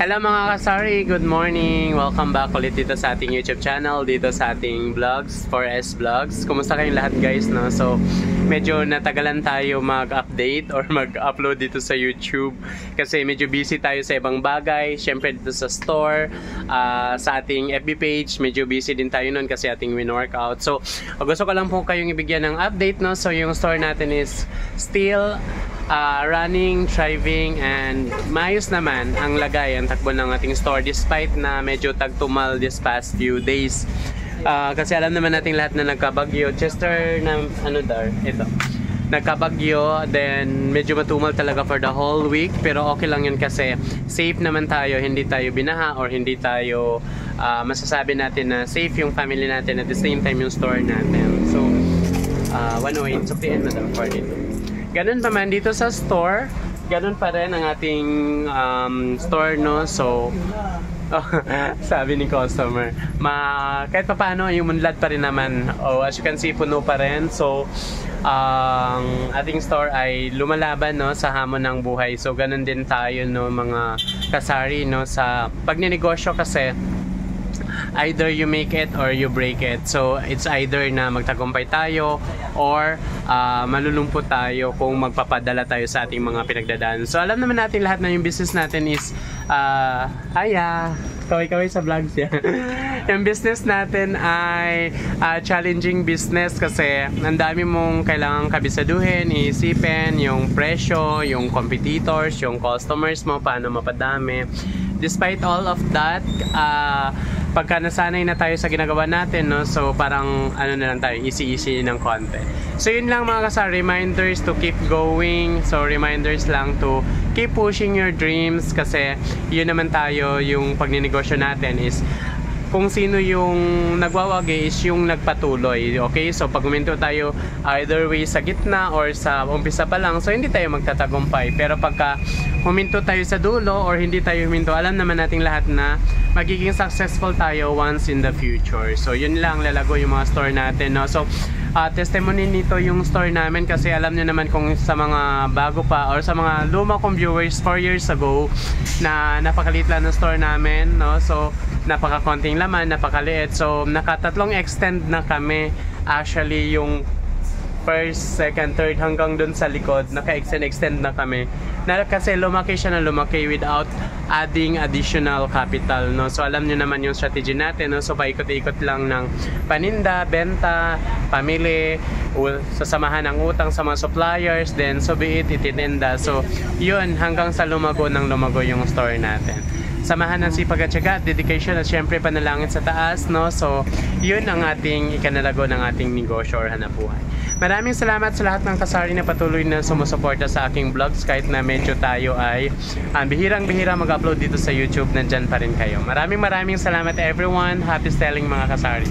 Hello mga kasari, good morning! Welcome back ulit dito sa ating YouTube channel, dito sa ating vlogs, 4S Vlogs. Kumusta kayong lahat guys, no? So, medyo natagalan tayo mag-update or mag-upload dito sa YouTube kasi medyo busy tayo sa ibang bagay. Syempre dito sa store, sa ating FB page, medyo busy din tayo nun kasi ating win-workout. So, gusto ko lang po kayong ibigyan ng update, no? So, yung store natin is still running, thriving, and maayos naman ang lagay, ang takbo ng ating store despite na medyo tagtumal this past few days. Kasi alam naman natin lahat na nagkabagyo. Chester na ito. Nagkabagyo, then medyo matumal talaga for the whole week, pero okay lang yun kasi safe naman tayo, hindi tayo binaha or hindi tayo masasabi natin na safe yung family natin at the same time yung store natin. So, 108, sukliin madam for dito. Ganun pa man dito sa store, ganun pa rin ang ating store, no? So, sabi ni customer, kahit pa paano, yung munlad pa rin naman. As you can see, puno pa rin. So, ang ating store ay lumalaban, no, sa hamon ng buhay. So, ganun din tayo, no, mga kasari, no, sa pagninegosyo kasi, either you make it or you break it. So, it's either na magtagumpay tayo or malulungkot tayo kung magpapadala tayo sa ating mga pinagdadaan. So, alam naman natin lahat na yung business natin is kaway-kaway sa vlogs yan. Yung business natin ay challenging business kasi ang dami mong kailangang kabisaduhin, iisipin, yung presyo, yung competitors, yung customers mo, paano mapadami. Despite all of that, pagka nasanay na tayo sa ginagawa natin, no, so parang ano na lang tayo, easy ng konti. So yun lang mga reminders to keep going. So reminders lang to keep pushing your dreams kasi yun naman tayo, yung pagninegosyo natin is kung sino yung nagwawagi is yung nagpatuloy. Okay? So pag huminto tayo either way sa gitna or sa umpisa pa lang, so hindi tayo magtatagumpay. Pero pagka huminto tayo sa dulo or hindi tayo huminto, alam naman nating lahat na magiging successful tayo once in the future. So yun lang, lalago yung mga store natin, no? So testimony nito yung store namin kasi alam niyo naman kung sa mga bago pa or sa mga luma kong viewers 4 years ago na napakaliit lang ng store namin, no? So napaka-konting laman, napakaliit. So nakatatlong extend na kami. Actually yung first, second, third hanggang dun sa likod, naka-extend na kami. Kasi lumaki siya na lumaki without adding additional capital, no? So alam niyo naman yung strategy natin, no? So paikot-ikot lang ng paninda, benta, pamili, sasamahan ng utang sa mga suppliers, then so be it, itinenda. So yun, hanggang sa lumago yung store natin. Samahan ng sipag at tiyaga, dedication at syempre panalangin sa taas, no? So yun ang ating ikanalago ng ating negosyo or hanapbuhay. Maraming salamat sa lahat ng kasari na patuloy na sumusuporta sa aking vlogs kahit na medyo tayo ay bihirang-bihira mag-upload dito sa YouTube, nandyan pa rin kayo. Maraming salamat everyone. Happy selling mga kasari.